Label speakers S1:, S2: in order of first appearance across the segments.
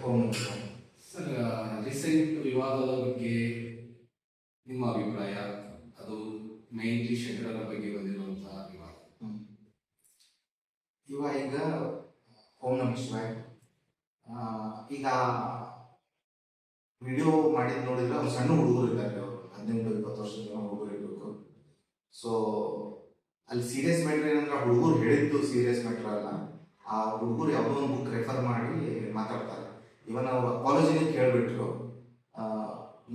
S1: ಓಂ ನಮಃ.
S2: Sir, recent ವಿವಾದದ ಬಗ್ಗೆ ನಿಮ್ಮ ಅಭಿಪ್ರಾಯ? ಅದು ಮೈನ್ಲಿ ಶಂಕರರ ಬಗ್ಗೆ ಬಂದಿರುವಂತಹ ವಿವಾದ.
S1: ಈಗ ಓಂ ನಮಃ ಶಿವಾಯ. ಈಗ ವಿಡಿಯೋ ಮಾಡಿದ್ ನೋಡಿದ್ರೆ ಅವ್ರು ಸಣ್ಣ ಹುಡುಗರು ಇದ್ದಾರೆ, ಅವರು 18-20 ವರ್ಷದ ಹುಡುಗರು ಇರಬೇಕು. ಸೊ ಅಲ್ಲಿ ಸೀರಿಯಸ್ ಮ್ಯಾಟ್ರ್ ಏನಂದ್ರೆ ಹುಡುಗರು ಹೇಳಿದ್ದು ಸೀರಿಯಸ್ ಮ್ಯಾಟ್ರ್ ಅಲ್ಲ. ಆ ಹುಡುಗರು ಯಾವುದೋ ಒಂದು ಬುಕ್ ರೆಫರ್ ಮಾಡಿ ಮಾತಾಡ್ತಾರೆ. ಇವನ್ ಅವ್ರು ಕಾಲೇಜಿಗೆ ಕೇಳಿಬಿಟ್ರು,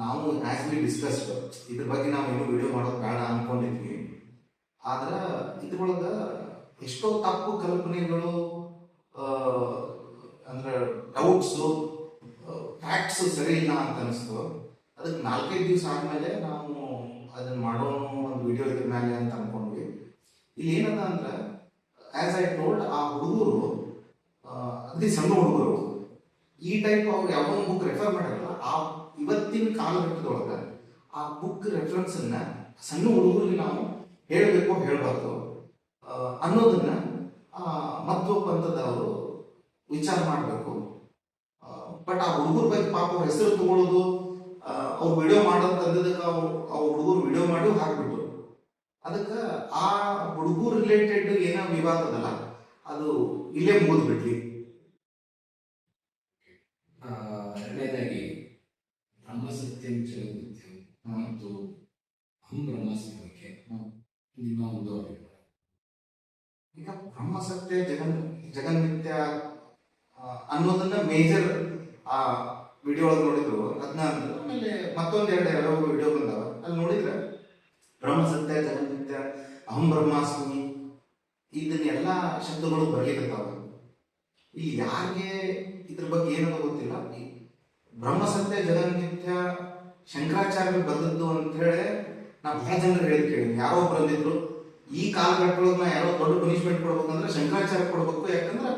S1: ನಾವು ಆಸ್ ವಿ ಡಿಸ್ಕಸ್ಡ್ ಇದ್ರ ಬಗ್ಗೆ ನಾವು ಏನು ವಿಡಿಯೋ ಮಾಡೋದು ಬೇಡ ಅನ್ಕೊಂಡಿದ್ವಿ. ಆದ್ರೆ ಇದ್ರೊಳಗೆ ಎಷ್ಟೋ ತಪ್ಪು ಕಲ್ಪನೆಗಳು, ಅಂದ್ರೆ ಡೌಟ್ಸು, ಫ್ಯಾಕ್ಟ್ಸ್ ಸರಿ ಇಲ್ಲ ಅಂತ ಅನಿಸ್ತು. ಅದಕ್ಕೆ 4-5 ದಿವಸ ಆದಮೇಲೆ ನಾವು ಅದನ್ನ ಮಾಡೋಣ ಒಂದು ವಿಡಿಯೋ ಇದ್ರ ಮೇಲೆ ಅಂತ ಅನ್ಕೊಂಡ್ವಿ. ಇಲ್ಲಿ ಏನದ ಅಂದ್ರೆ ಆಸ್ ಐ ಟೋಲ್ಡ್, ಆ ಹುಡುಗರು ಅಗದಿ ಸಣ್ಣ ಹುಡುಗರು ಈ ಟೈಪ್ ಅವ್ರು ಯಾವುದೋ ಒಂದು ಬುಕ್ ರೆಫರ್ ಮಾಡಿರಲ್ಲ. ಆ ಇವತ್ತಿನ ಕಾಲಘಟ್ಟದೊಳಗೆ ಆ ಬುಕ್ ರೆಫರೆನ್ಸ್ ಅನ್ನ ಸಣ್ಣ ಹುಡುಗರಿಗೆ ನಾವು ಹೇಳಬೇಕು ಹೇಳಬಾರ್ದು ಅನ್ನೋದನ್ನ ಮತ್ತೊಬ್ಬ ಪಂಥದವರು ವಿಚಾರ ಮಾಡಬೇಕು. ಬಟ್ ಆ ಹುಡುಗರ ಬಗ್ಗೆ ಪಾಪ ಅವ್ರ ಹೆಸರು ತಗೊಳ್ಳೋದು, ಅವ್ರು ವಿಡಿಯೋ ಮಾಡೋದು ತಂದಿದ್ದಕ್ಕೆ ಅವ್ರು ಹುಡುಗರು ವಿಡಿಯೋ ಮಾಡಿ ಹಾಕ್ಬಿಟ್ಟು, ಅದಕ್ಕೆ ಆ ಹುಡುಗರು ರಿಲೇಟೆಡ್ ಏನೋ ವಿವಾದ ಅದಲ್ಲ, ಅದು ಇಲ್ಲೇ ಮುಗಿದ್ಬಿಟ್ಲಿ.
S2: ಎರಡನೇದಾಗಿ ಬ್ರಹ್ಮಸತ್ಯಂ ಜಗನ್ಮಿಥ್ಯಂ ಮತ್ತು ಅಹಂ ಬ್ರಹ್ಮಾಸ್ಮಿ ಬಗ್ಗೆ ನಿಮ್ಮ ಒಂದು ಅಭಿಪ್ರಾಯ?
S1: ಈಗ ಬ್ರಹ್ಮಸತ್ಯ ಜಗನ್ಮಿಥ್ಯ ಅನ್ನೋದನ್ನ ಮೇಜರ್ ಆ ವಿಡಿಯೋ ಒಳಗೆ ನೋಡಿದ್ರು. ಅದನ್ನ ಆಮೇಲೆ ಮತ್ತೊಂದೆರಡು ವಿಡಿಯೋ ಬಂದಾವ, ಅಲ್ಲಿ ನೋಡಿದ್ರೆ ಬ್ರಹ್ಮಸತ್ಯ ಜಗನ್ಮಿಥ್ಯ ಅಹಂ ಬ್ರಹ್ಮಾಸ್ಮಿ ಇದನ್ನೆಲ್ಲ ಶಬ್ದಗಳು ಬರ್ಲಿಕ್ಕತ್ತಾವ. ಇಲ್ಲಿ ಯಾರಿಗೆ ಇದ್ರ ಬಗ್ಗೆ ಏನೋ ಗೊತ್ತಿಲ್ಲ. ಬ್ರಹ್ಮಸತ್ಯ ಜಗನ್ಮಿಥ್ಯ ಶಂಕರಾಚಾರ್ಯರು ಬಂದದ್ದು ಅಂತ ಹೇಳಿ ನಾವು ಬಹಳ ಜನರು ಹೇಳಿದ್ ಕೇಳಿ. ಯಾರೋ ಬಂದಿದ್ರು, ಈ ಕಾಲಘಟ್ಟದೊಳಗೆ ಯಾರೋ ದೊಡ್ಡ ಪನಿಷ್ಮೆಂಟ್ ಕೊಡ್ಬೇಕಂದ್ರೆ ಶಂಕರಾಚಾರ್ಯ ಕೊಡ್ಬೇಕು, ಯಾಕಂದ್ರೆ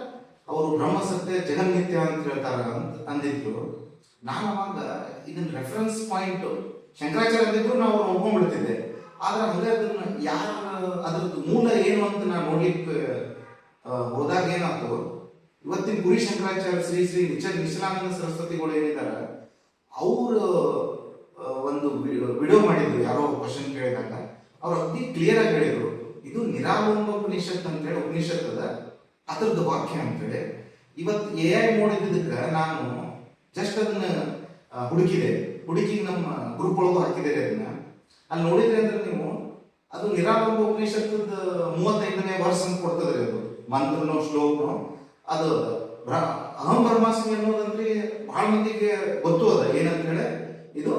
S1: ಅವರು ಬ್ರಹ್ಮಸತ್ಯ ಜಗನ್ಮಿಥ್ಯ ಅಂತ ಹೇಳ್ತಾರ ಅಂತ ಅಂದಿದ್ರು. ನಾನು ಅವಾಗ ಇದನ್ನ ರೆಫರೆನ್ಸ್ ಪಾಯಿಂಟ್ ಶಂಕರಾಚಾರ್ಯ ಅಂದಿದ್ರು ನಾವು ಒಪ್ಕೊಂಡ್ಬಿಡ್ತಿದ್ದೆ. ಆದ್ರೆ ಹಂಗೆ ಅದನ್ನ ಅದ್ರದ್ದು ಮೂಲ ಏನು ಅಂತ ನಾನು ನೋಡ್ಲಿಕ್ಕೆ ಹೋದಾಗ ಏನಾಯ್ತು, ಇವತ್ತಿನ ಪುರಿ ಶಂಕರಾಚಾರ್ಯ ಶ್ರೀ ಶ್ರೀ ನಿಶ್ಚಲಾನಂದ ಸರಸ್ವತಿಗಳು ಏನಿದ್ದಾರೆ, ಅವರು ಒಂದು ವಿಡಿಯೋ ಮಾಡಿದ್ರು. ಯಾರೋ ಕ್ವಶನ್ ಕೇಳಿದಾಗ ಅವ್ರು ಅತಿ ಕ್ಲಿಯರ್ ಆಗಿ ಹೇಳಿದ್ರು, ಇದು ನಿರಾಲಂಬ ಉಪನಿಷತ್ ಅಂತ ಹೇಳಿ ಉಪನಿಷತ್ ಅದ, ಅದ್ರದ್ದು ವಾಕ್ಯ ಅಂತೇಳಿ. ಇವತ್ತು AI ಮೋಡ್ ಇದ್ದಿದ್ದಕ್ಕೆ ನಾನು ಜಸ್ಟ್ ಅದನ್ನ ಹುಡುಕಿ ನಮ್ಮ ಗ್ರೂಪ್ ಒಳಗೂ ಹಾಕಿದ್ದೇನೆ. ಅದನ್ನ ಅಲ್ಲಿ ನೋಡಿದ್ರಿ ಅಂದ್ರೆ ನೀವು, ಅದು ನಿರಾಲಂಬ ಉಪನಿಷತ್ತದ 35ನೇ ವರ್ಷ ಅಂತ ಕೊಡ್ತದ್ರಿ. ಅದು ಮಂತ್ರನೋ ಶ್ಲೋಕನೋ ಅದು ಅಹಂ ಬ್ರಹ್ಮಾಸ್ಮಿ ಅನ್ನೋದಂದ್ರೆ ಬಹಳ ಮಂದಿಗೆ ಗೊತ್ತು ಅದ ಏನಂತ ಹೇಳಿ. ಇದು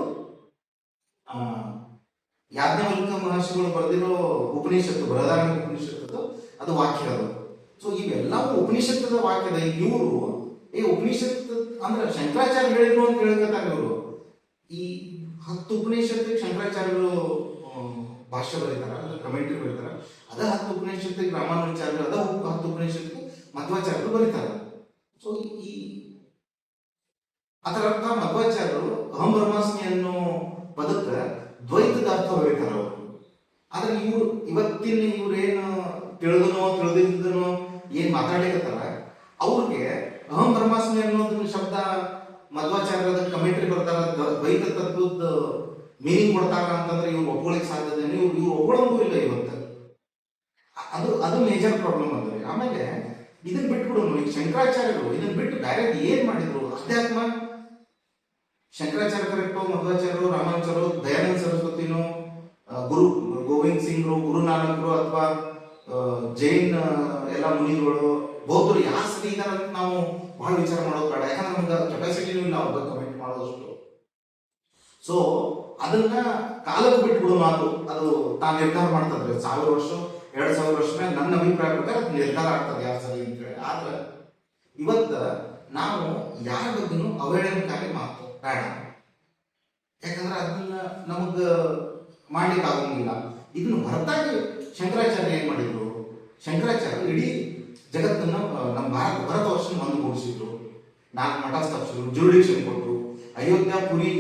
S1: ಯಾಜ್ಞವಲ್ಕ ಮಹರ್ಷಿಗಳು ಬರೆದಿರೋ ಉಪನಿಷತ್ತು, ಬೃಹದಾರಣ್ಯಕ ಉಪನಿಷತ್ತು, ಅದು ವಾಕ್ಯ ಅದು. ಸೊ ಇವೆಲ್ಲವೂ ಉಪನಿಷತ್ತದ ವಾಕ್ಯದ. ಇವರು ಉಪನಿಷತ್ ಅಂದ್ರೆ ಶಂಕರಾಚಾರ್ಯ ಹೇಳಿದ್ರು ಅಂತ ಹೇಳ್ಕತ್ತಾರ ಇವರು. ಈ 10 ಉಪನಿಷತ್ತಿಗೆ ಶಂಕರಾಚಾರ್ಯರು ಭಾಷ್ಯ ಬರೀತಾರ, ಅಂದ್ರೆ ಕಮೆಂಟ್ರಿ ಬರೀತಾರ. ಅದ 10 ಉಪನಿಷತ್ತಿಗೆ ರಾಮಾನುಜಾಚಾರ್ಯರು, ಅದ 10 ಉಪನಿಷತ್ತಿಗೆ ಮಧ್ವಾಚಾರ್ಯರು ಬರೀತಾರ. ಸೊ ಅದರ ಅರ್ಥ ಮಧ್ವಾಚಾರ್ಯರು ಅಹಂ ಬ್ರಹ್ಮಾಸ್ಮಿ ಅನ್ನೋ ಪದಕ್ಕೆ ದ್ವೈತದ ಅರ್ಥ ಬರೀತಾರ ಅವರು. ಆದ್ರೆ ಇವತ್ತಿನ ಇವ್ರೇನು ತಿಳಿದಿದ್ದನೋ ಏನ್ ಮಾತಾಡ್ಲಿಕ್ಕತ್ತಾರ, ಅವ್ರಿಗೆ ಅಹಂ ಬ್ರಹ್ಮಾಸ್ಮಿ ಅನ್ನೋದನ್ನ ಶಬ್ದ ಮಧ್ವಾಚಾರ್ಯದ ಕಮೆಂಟ್ರಿ ಬರ್ತಾರ, ದ್ವೈತ ತತ್ವದ ಮೀನಿಂಗ್ ಕೊಡ್ತಾರ ಅಂತಂದ್ರೆ ಇವ್ರು ಒಪ್ಕೊಳ್ಳಿಕ್ ಸಾಧ್ಯತೆ ಇವ್ರು ಒಪ್ಕೊಳ್ಳೋದು ಇಲ್ಲ ಇವತ್ತು. ಅದು ಮೇಜರ್ ಪ್ರಾಬ್ಲಮ್ ಅಂದ್ರೆ. ಆಮೇಲೆ ಇದನ್ನ ಬಿಟ್ಬಿಡೋನು, ಈಗ ಶಂಕರಾಚಾರ್ಯರು ಇದನ್ನ ಬಿಟ್ಟು ಬೇರೆ ಏನ್ ಮಾಡಿದ್ರು? ಅಧ್ಯಾತ್ಮ ಶಂಕರಾಚಾರ್ಯ ಕರೆಕ್ಟು, ಮಧ್ವಾಚಾರ್ಯರು, ರಾಮಾನುಜರು, ದಯಾನಂದ ಸರಸ್ವತಿನು, ಗುರು ಗೋವಿಂದ್ ಸಿಂಗ್ರು, ಗುರುನಾನಕರು, ಅಥವಾ ಜೈನ್ ಎಲ್ಲ ಮುನಿಗಳು, ಬೌದ್ಧರು ಯಾರು ಸರಿ ಇದಾರೆ ಅಂತ ನಾವು ಬಹಳ ವಿಚಾರ ಮಾಡೋದು ಬೇಡ. ಯಾಕಂದ್ರೆ ನಮ್ಗೆ ಕೆಪಾಸಿಟಿನೂ ಇಲ್ಲ ಅವ್ರ ಬಗ್ಗೆ ಕಮೆಂಟ್ ಮಾಡೋದಷ್ಟು. ಸೊ ಅದನ್ನ ಕಾಲಕ್ಕೆ ಬಿಟ್ಬಿಡು ಮಾತು, ಅದು ತಾನು ನಿರ್ಧಾರ ಮಾಡ್ತದ್ರೆ. 1000 ವರ್ಷ 2000 ವರ್ಷ ಮೇಲೆ ನನ್ನ ಅಭಿಪ್ರಾಯ ಪ್ರಕಾರ ಅದು ನಿರ್ಧಾರ ಆಗ್ತದೆ ಯಾರು ಸರಿ ಅಂತ ಹೇಳಿ. ಆದ್ರೆ ಇವತ್ತು ನಾವು ಯಾರ ಬಗ್ಗೆನೂ ಅವಹೇಳನಕಾರಿ ಮಾತು ಬೇಡ, ಯಾಕಂದ್ರೆ ಅದನ್ನ ನಮಗ ಮಾಡ್ಲಿಕ್ಕೆ ಆಗೋಂಗಿಲ್ಲ. ಇದನ್ನು ಹೊರತಾಗಿ ಶಂಕರಾಚಾರ್ಯ ಏನ್ ಮಾಡಿದ್ರು? ಶಂಕರಾಚಾರ್ಯ ಇಡೀ ಜಗತ್ತನ್ನು ನಮ್ಮ ಭಾರತ ವರ್ಷ ಒಂದುಗೂಡಿಸಿದ್ರು. 4 ಮಠ ಸ್ಥಾಪಿಸಿದ್ರು, ಜುರಿಡಿಕ್ಷನ್ ಕೊಟ್ಟರು. ಅಯೋಧ್ಯ ಪುರಿ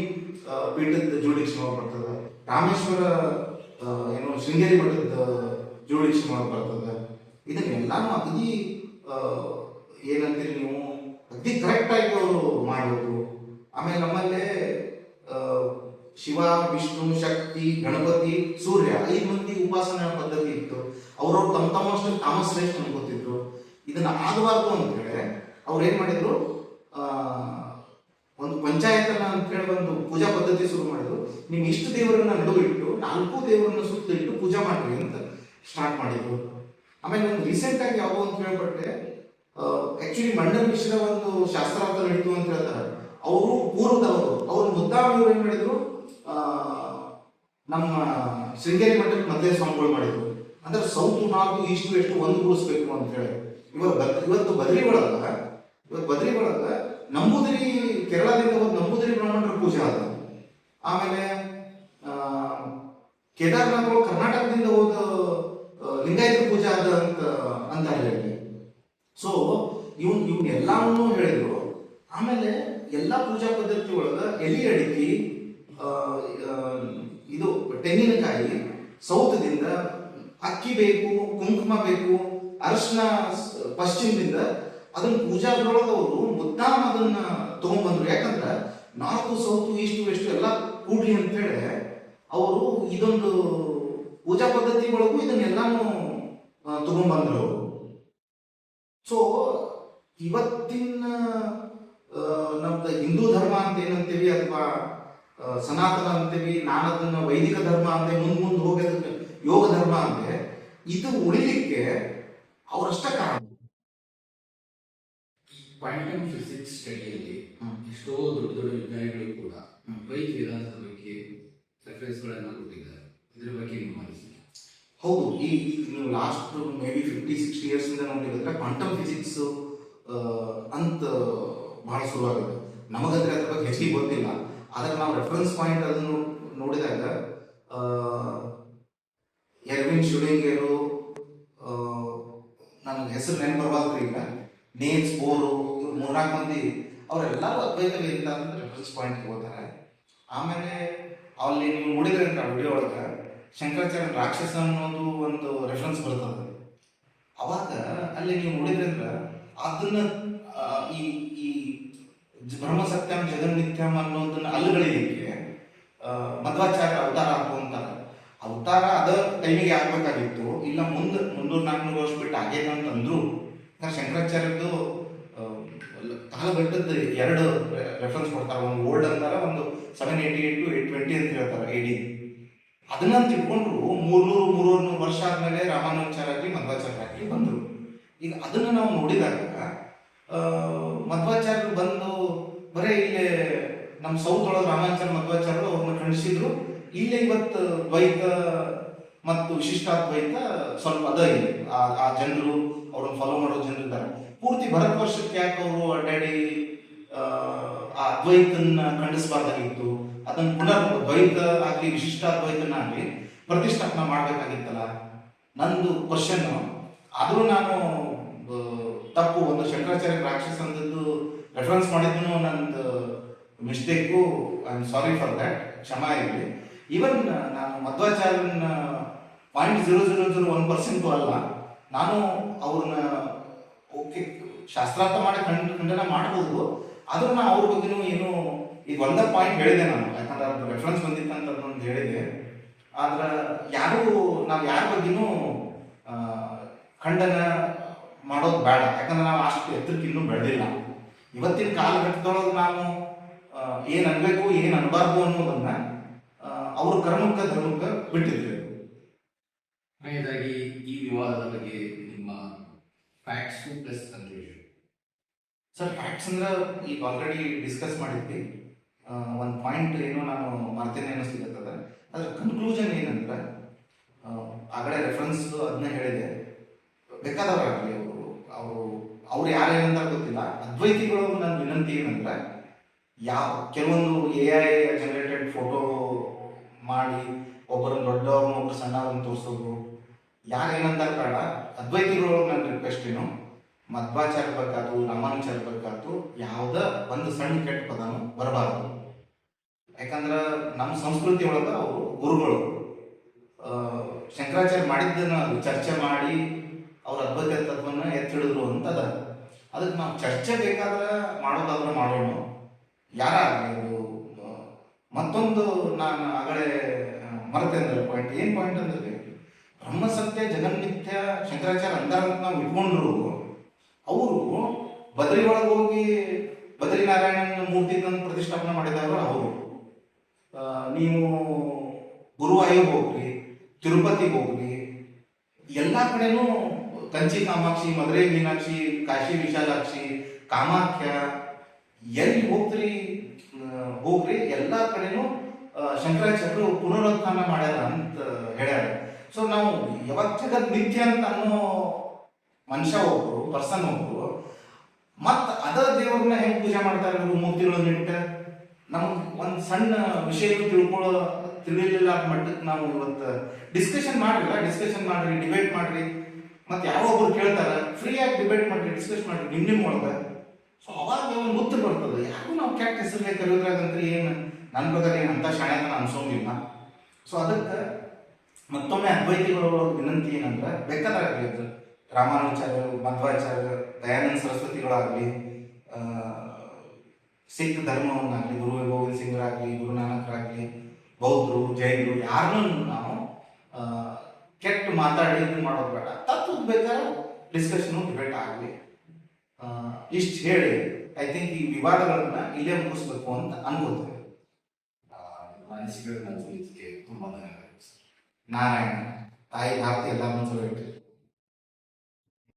S1: ಪೀಠದ ಜುರಿಡಿಕ್ಷನ್ ಬರ್ತದೆ, ರಾಮೇಶ್ವರ ಏನು ಶೃಂಗೇರಿ ಮಠದ ಜುರಿಡಿಕ್ಷನ್ ಬರ್ತದೆ. ಇದನ್ನೆಲ್ಲಾನು ಅಗದಿ ಏನಂತೀರಿ ನೀವು, ಅಗದಿ ಕರೆಕ್ಟ್ ಆಗಿ ಅವರು ಮಾಡಿ ಆಮೇಲೆ ನಮ್ಮಲ್ಲಿ ಆ, ಶಿವ, ವಿಷ್ಣು, ಶಕ್ತಿ, ಗಣಪತಿ, ಸೂರ್ಯ 5 ಮಂದಿ ಉಪಾಸನಾ ಪದ್ಧತಿ ಇತ್ತು. ಅವ್ರವ್ರು ತಮ್ಮಷ್ಟು ತಾಮ ಶ್ರೇಷ್ಠ ಅನ್ಕೋತಿದ್ರು. ಇದನ್ನ ಆಗಬಾರ್ದು ಅಂತ ಹೇಳಿ ಅವ್ರು ಏನ್ ಮಾಡಿದ್ರು, ಆ, ಒಂದು ಪಂಚಾಯತನ ಅಂತ ಹೇಳಿ ಒಂದು ಪೂಜಾ ಪದ್ಧತಿ ಶುರು ಮಾಡಿದ್ರು. ನಿಮ್ ಇಷ್ಟು ದೇವರನ್ನ ನಡುವೆ ಇಟ್ಟು 4 ದೇವರನ್ನ ಸುತ್ತ ಇಟ್ಟು ಪೂಜಾ ಮಾಡ್ರಿ ಅಂತ ಸ್ಟಾರ್ಟ್ ಮಾಡಿದ್ರು. ಆಮೇಲೆ ಒಂದು ರೀಸೆಂಟ್ ಆಗಿ ಯಾವ ಅಂತ ಹೇಳ್ಬಿಟ್ಟೆ, ಆಕ್ಚುಲಿ ಮಂಡಲ್ ಮಿಶ್ರ ಒಂದು ಶಾಸ್ತ್ರಾರ್ಥ ನಡೀತು ಅಂತ ಹೇಳ್ತಾರೆ. ಅವರು ಪೂರ್ವದವರು, ಅವ್ರ ಮುದ್ದಾಂ ಇವ್ರು ಏನ್ ಮಾಡಿದ್ರು, ನಮ್ಮ ಶೃಂಗೇರಿ ಮಠಕ್ಕೆ ಮದ್ವೆ ಸ್ವಾಮಿಗಳು ಮಾಡಿದ್ರು. ಅಂದ್ರೆ ಸೌತ್ ನಾರ್ತ್ ಈಸ್ಟ್ ವೆಸ್ಟ್ ಒಂದು ಗೂಡಿಸ್ಬೇಕು ಅಂತ ಹೇಳಿ. ಇವತ್ತು ಬದ್ರಿ ಒಳಗ ನಂಬೂದಿರಿ, ಕೇರಳದಿಂದ ಹೋದ ನಂಬೂದಿರಿ ಬ್ರಾಹ್ಮಣರ ಪೂಜೆ ಆದ. ಆಮೇಲೆ ಕೇದಾರ್ನಾಥ್ ಒಳಗೆ ಕರ್ನಾಟಕದಿಂದ ಹೋದ ಲಿಂಗಾಯತರ ಪೂಜೆ ಆದ ಅಂತ ಹೇಳಿ. ಸೊ ಇವನ್ನೆಲ್ಲವನ್ನೂ ಹೇಳಿದ್ರು. ಆಮೇಲೆ ಎಲ್ಲಾ ಪೂಜಾ ಪದ್ಧತಿ ಒಳಗ ಎಲಿ ಅಡಿಕೆ, ಇದು ತೆಂಗಿನಕಾಯಿ, ಸೌತದಿಂದ ಅಕ್ಕಿ ಬೇಕು, ಕುಂಕುಮ ಬೇಕು, ಅರಿಶಿನ ಪಶ್ಚಿಮದಿಂದ, ಅದನ್ನ ಪೂಜಾದ್ರೊಳಗೆ ಅವರು ಮುದ್ದಾಂ ಅದನ್ನ ತಗೊಂಡ್ಬಂದ್ರು. ಯಾಕಂದ್ರೆ ನಾರ್ತ್ ಸೌತ್ ಈಸ್ಟ್ ವೆಸ್ಟ್ ಎಲ್ಲ ಕೂಡ್ಲಿ ಅಂತ ಹೇಳಿ ಅವರು ಇದೊಂದು ಪೂಜಾ ಪದ್ಧತಿ ಒಳಗೂ ಇದನ್ನೆಲ್ಲಾನು ತಗೊಂಡ್ಬಂದ್ರು. ಸೊ ಇವತ್ತಿನ ನಮ್ದು ಹಿಂದೂ ಧರ್ಮ ಅಂತ ಏನಂತೀವಿ, ಅಥವಾ ಸನಾತನ ಅಂತೀವಿ, ನಾನು ಅದನ್ನ ವೈದಿಕ ಧರ್ಮ ಅಂತ ಮುಂದೆ ಹೋಗಿ ಯೋಗ ಧರ್ಮ ಅಂತೆ, ಇದು ಉಳಿಲಿಕ್ಕೆ ಅವರಷ್ಟ ಕಾರಣ.
S2: ಕ್ವಾಂಟಮ್ ಫಿಸಿಕ್ಸ್ ಸ್ಟಡಿಯಲ್ಲಿ ಎಷ್ಟೋ ದೊಡ್ಡ ದೊಡ್ಡ ವಿಜ್ಞಾನಿಗಳು ಕೂಡ ದ್ವೈತ ವೇದಾಂತದ ಬಗ್ಗೆ ರೆಫರೆನ್ಸ್ಗಳನ್ನು ಕೊಟ್ಟಿದ್ದಾರೆ. ಇದ್ರ ಬಗ್ಗೆ ನಿಮ್ಮ ಅನಿಸಿಕೆ?
S1: ಹೌದು, ಈಗ ನೀವು ಲಾಸ್ಟ್ ಮೇ ಬಿ 50-60 ಇಯರ್ಸ್ ಇಂದ ನೋಡಿದ್ರೆ ಕ್ವಾಂಟಮ್ ಫಿಸಿಕ್ಸ್ ಅಂತ ಬಹಳ ಶುರುವಾಗಿದೆ. ನಮಗಂದ್ರೆ ಅದ್ರ ಬಗ್ಗೆ ಹೆಚ್ಚಿಗೆ ಗೊತ್ತಿಲ್ಲ. ಆದ್ರೆ ನಾವು ರೆಫರೆನ್ಸ್ ಪಾಯಿಂಟ್ ಅದನ್ನು ನೋಡಿದಾಗ ಎರ್ವಿನ್ ಶ್ರೋಡಿಂಗರ್, ನನಗೆ ಹೆಸರು ನೆನಪು ಬರಬಾರ್ದು ಈಗ, ನೇಲ್ಸ್ ಬೋರ್, ಇವ್ರು 3-4 ಮಂದಿ ಅವರೆಲ್ಲರೂ ಅದ್ವೈತ ವೇದಾಂತ ಅಂತ ರೆಫರೆನ್ಸ್ ಪಾಯಿಂಟ್ ಹೋಗ್ತಾರೆ. ಆಮೇಲೆ ಅಲ್ಲಿ ನೀವು ನೋಡಿದ್ರೆ ಅಂತ ವಿಡಿಯೋ ಒಳಗೆ ಶಂಕರಾಚಾರ್ಯ ರಾಕ್ಷಸ ಅನ್ನೋದು ಒಂದು ರೆಫರೆನ್ಸ್ ಬರ್ತದೆ. ಅವಾಗ ಅಲ್ಲಿ ನೀವು ನೋಡಿದ್ರೆ ಅಂದ್ರೆ ಅದನ್ನ ಈ ಈ ಬ್ರಹ್ಮ ಸತ್ಯಂ ಜಗನ್ಮಿಥ್ಯಂ ಅನ್ನೋದನ್ನ ಅಲ್ಲುಗಳಿಲಿಕ್ಕೆ ಮಧ್ವಾಚಾರ್ಯ ಅವತಾರ ಹಾಕುವಂತಾರೆ. ಅವತಾರ ಅದ ಟೈಮಿಗೆ ಆಗ್ಬೇಕಾಗಿತ್ತು, ಇಲ್ಲ ಮುಂದೆ 300-400 ವರ್ಷ ಬಿಟ್ಟು ಆಗೇನ ಅಂತಂದ್ರು. ಶಂಕರಾಚಾರ್ಯದ್ದು ಕಾಲಘಟ್ಟದ 2 ರೆಫರೆನ್ಸ್ ಕೊಡ್ತಾರೆ. ಒಂದು ಓಲ್ಡ್ ಅಂತಾರೆ, ಒಂದು 788 to 820 ಅಂತ ಹೇಳ್ತಾರೆ AD. ಅದನ್ನ ತಿಳ್ಕೊಂಡ್ರು 300-300 ವರ್ಷ ಆದ್ಮೇಲೆ ರಾಮಾನುಜಾಚಾರ್ಯ ಮಧ್ವಾಚಾರ್ಯ ಬಂದ್ರು. ಈಗ ಅದನ್ನ ನಾವು ನೋಡಿದಾಗ ಮಧ್ವಾಚಾರ್ಯರು ಬಂದು ಬರೇ ಇಲ್ಲೇ ನಮ್ಮ ಸೌತ್ ಒಳಗೆ ರಾಮಾನುಜಾಚಾರ್ಯ ಮಧ್ವಾಚಾರ್ಯರು ಅವ್ರನ್ನ ಖಂಡಿಸಿದ್ರು. ಇಲ್ಲೇ ಇವತ್ತು ದ್ವೈತ ಮತ್ತು ವಿಶಿಷ್ಟಾದ್ವೈತ ಸ್ವಲ್ಪ ಅದ ಇಲ್ಲಿ ಆ ಜನರು ಅವ್ರನ್ನ ಫಾಲೋ ಮಾಡೋ ಜನರು ಇದ್ದಾರೆ. ಪೂರ್ತಿ ಭಾರತ ವರ್ಷಕ್ಕೆ ಯಾಕೆ ಅವರು ಅಡ್ಡಾಡಿ ಆ ಅದ್ವೈತನ್ನ ಖಂಡಿಸಬಾರ್ದಾಗಿತ್ತು, ಅದನ್ನ ಪುನರ್ ದ್ವೈತ ಆಗಲಿ ವಿಶಿಷ್ಟಾದ್ವೈತನ ಆಗಲಿ ಪ್ರತಿಷ್ಠಾಪನೆ ಮಾಡ್ಬೇಕಾಗಿತ್ತಲ್ಲ, ನಂದು ಕ್ವಶನ್. ಆದ್ರೂ ನಾನು ತಪ್ಪು, ಒಂದು ಶಂಕರಾಚಾರ್ಯ ರಾಕ್ಷಸ ಅಂದದ್ದು ರೆಫರೆನ್ಸ್ ಮಾಡಿದ್ದು ನಂದು mistake. I am sorry for that, ಕ್ಷಮಾ ಇರಲಿ. ಈವನ್ ನಾನು ಮಧ್ವಾಚಾರ್ಯನ 0.0001% ಅಲ್ಲ, ನಾನು ಅವ್ರನ್ನ ಓಕೆ ಶಾಸ್ತ್ರಾರ್ಥ ಮಾಡಿ ಖಂಡನ ಮಾಡ್ಬೋದು. ಆದ್ರೂ ನಾ ಅವ್ರ ಬಗ್ಗೆನೂ ಏನು ಈಗ ಒಂದೇ ಪಾಯಿಂಟ್ ಹೇಳಿದೆ ನಾನು, ಯಾಕಂದ್ರೆ ಅದು ರೆಫರೆನ್ಸ್ ಬಂದಿತ್ತಂತ ಒಂದು ಹೇಳಿದೆ. ಆದ್ರೆ ನಾವು ಯಾರ ಬಗ್ಗೆನೂ ಖಂಡನ ಮಾಡೋದು ಬೇಡ, ಯಾಕಂದ್ರೆ ನಾವು ಅಷ್ಟು ಎತ್ತರಕ್ಕೆ ಇನ್ನೂ ಬೆಳೆದಿಲ್ಲ. ಇವತ್ತಿನ ಕಾಲಘಟ್ಟದೊಳಗೆ ನಾವು ಏನ್ ಅನ್ಬೇಕು ಏನ್ ಅನ್ಬಾರ್ದು ಅನ್ನೋದನ್ನ ಅವ್ರ ಕರ್ಮಕ್ಕೆ ಧರ್ಮಕ್ಕೆ ಬಿಟ್ಟಿದ್ರು.
S2: ಕೊನೆಯದಾಗಿ ಈ ವಿವಾದದ ಬಗ್ಗೆ ನಿಮ್ಮ facts plus conclusion.
S1: Sir, facts ಅಂದ್ರೆ ಈಗ ಆಲ್ರೆಡಿ ಡಿಸ್ಕಸ್ ಮಾಡಿದ್ವಿ. ಒಂದು ಪಾಯಿಂಟ್ ಏನೋ ನಾನು ಮರ್ತೇನೆ ಅನ್ನಿಸ್ಲಿಕ್ಕದ. ಅದ್ರ ಕನ್ಕ್ಲೂಷನ್ ಏನಂದ್ರೆ, ಆಗಲೇ ರೆಫರೆನ್ಸ್ ಅದನ್ನ ಹೇಳಿದೆ, ಬೇಕಾದವರಾಗಲಿ ಅವ್ರು ಯಾರೇನಂತ ಗೊತ್ತಿಲ್ಲ, ಅದ್ವೈತಿಗಳು ನನ್ನ ವಿನಂತಿ ಏನಂದ್ರೆ, ಕೆಲವೊಂದು AI ಜನರೇಟೆಡ್ ಫೋಟೋ ಮಾಡಿ ಒಬ್ಬರು ದೊಡ್ಡವ್ರನ್ನ ಒಬ್ರು ಸಣ್ಣವ್ರನ್ನ ತೋರಿಸೋದು, ಯಾರೇನಂತ ಬೇಡ. ಅದ್ವೈತಿಗಳು ನನ್ನ ರಿಕ್ವೆಸ್ಟ್ ಏನು, ಮಧ್ವಾಚಾರ್ಯ ಬೇಕಾತು ರಾಮಾನುಚಾರ್ಯ ಬೇಕಾತು ಯಾವುದ ಒಂದು ಸಣ್ಣ ಕೆಟ್ಟ ಪದನು ಬರಬಾರದು. ಯಾಕಂದ್ರೆ ನಮ್ಮ ಸಂಸ್ಕೃತಿ ಒಳಗ ಅವರು ಗುರುಗಳು. ಶಂಕರಾಚಾರ್ಯ ಮಾಡಿದ್ದನ್ನ ಚರ್ಚೆ ಮಾಡಿ ಅವ್ರ ಅದ್ವೈತ ತತ್ವನ ಎತ್ತಿಡಿದ್ರು ಅಂತದ. ಅದಕ್ಕೆ ನಾವು ಚರ್ಚೆ ಬೇಕಾದ್ರೆ ಮಾಡೋದಾದ್ರೆ ಮಾಡೋಣ, ಯಾರಾಗಲಿ ಅದು ಮತ್ತೊಂದು ನಾನು ಆಗಲೇ ಮರೆತೆ ಅಂದ್ರೆ ಪಾಯಿಂಟ್ ಏನು ಪಾಯಿಂಟ್ ಅಂದ್ರೆ ಬ್ರಹ್ಮಸತ್ಯ ಜಗನ್ಮಿಥ್ಯ ಶಂಕರಾಚಾರ್ಯ ಅಂತಾರ ಅಂತ ನಾವು ಇಟ್ಕೊಂಡ್ರು ಅವರು ಬದರಿ ಒಳಗೆ ಹೋಗಿ ಬದರಿನಾರಾಯಣನ ಮೂರ್ತಿ ತಂದು ಪ್ರತಿಷ್ಠಾಪನೆ ಮಾಡಿದವರು ಅವರು. ನೀವು ಗುರುವಾಯೂರ್ ಹೋಗ್ರಿ, ತಿರುಪತಿಗೆ ಹೋಗ್ರಿ, ಎಲ್ಲ ಕಡೆನೂ ಕಂಚಿ ಕಾಮಾಕ್ಷಿ, ಮಧುರೈ ಮೀನಾಕ್ಷಿ, ಕಾಶಿ ವಿಶಾಲಾಕ್ಷಿ, ಕಾಮಾಖ್ಯ ಎಲ್ಲಿ ಹೋಗ್ರಿ ಎಲ್ಲ ಕಡೆನೂ ಶಂಕರಾಚಾರ್ಯರು ಪುನರುತ್ಥಾನ ಮಾಡ್ಯಾರ ಅಂತ ಹೇಳ್ಯಾರ. ಸೊ ನಾವು ಯಾವಾಗ ಜಗತ್ ಮಿಥ್ಯ ಅಂತ ಅನ್ನೋ ಮನುಷ್ಯ ಒಬ್ರು, ಪರ್ಸನ್ ಒಬ್ರು, ಮತ್ತ ಅದ ದೇವ್ರನ್ನ ಹೆಂಗ್ ಪೂಜೆ ಮಾಡ್ತಾರೆ ಇವರು ಮೂರ್ತಿಗಳನ್ನ ಇಟ್ಟು ನಮ್ಗೆ ಒಂದು ಸಣ್ಣ ವಿಷಯ ತಿಳಿಲಿಲ್ಲ ಮಟ್ಟಕ್ಕೆ ನಾವು ಇವತ್ತು ಡಿಸ್ಕಷನ್ ಮಾಡ್ರಿ, ಡಿಬೇಟ್ ಮಾಡ್ರಿ, ಮತ್ತೆ ಯಾವೊಬ್ರು ಕೇಳ್ತಾರ ಫ್ರೀಯಾಗಿ ಡಿಬೇಟ್ ಮಾಡ್ರಿ, ಡಿಸ್ಕಸ್ ಮಾಡ್ರಿ ನಿಮ್ಮ ಒಳಗೆ. ಸೊ ಅವಾಗ ಒಂದು ಉತ್ತರ ಬರ್ತದೆ. ಯಾರು ನಾವು ಕೆಟ್ಟ ಹೆಸರಿಗೆ ಕರೆಯೋದ್ರಾಗಂದ್ರೆ ಏನು ನನ್ನ ಪ್ರಕಾರ ಏನು ಅಂತ ಶಾಣೆತನ ಅನ್ಸೋಂಗಿಲ್ಲ. ಸೊ ಅದಕ್ಕೆ ಮತ್ತೊಮ್ಮೆ ಅದ್ವೈತಿಗಳ ವಿನಂತಿ ಏನಂದ್ರೆ ಬೇಕಾದಾಗಲಿ ಅದು ರಾಮಾನುಚಾರ್ಯ, ಮಧ್ವಾಚಾರ್ಯ, ದಯಾನಂದ ಸರಸ್ವತಿಗಳಾಗಲಿ, ಸಿಖ್ ಧರ್ಮವನ್ನಾಗಲಿ, ಗುರು ಗೋವಿಂದ್ ಸಿಂಗ್ರಾಗಲಿ, ಗುರುನಾನಕರಾಗಲಿ, ಬೌದ್ಧರು, ಜೈನರು, ಯಾರನ್ನೂ ನಾವು ಕೆಟ್ಟ ಮಾತಾಡಿ ಇದು ಮಾಡೋದು ಬೇಡ. ತತ್ವದ ಬೇಕಾದ್ರೆ ಡಿಸ್ಕಷನ್ ಡಿಬೇಟ್ ಆಗಲಿ. ಇಷ್ಟು ಹೇಳಿ ಐ ಥಿಂಕ್ ಈ ವಿವಾದಗಳನ್ನ ಇಲ್ಲೇ ಮುಗಿಸ್ಬೇಕು ಅಂತ ಅನ್ಕೋತೇವೆ.
S2: ಅನಿಸಿಕೆಗಳನ್ನ ತಿಳಿಸಿಕೆ ತುಂಬಾ ಧನ್ಯವಾದ.
S1: ನಾರಾಯಣ ತಾಯಿ ಭಾರತಿ ಎಲ್ಲಾರನ್ನೂ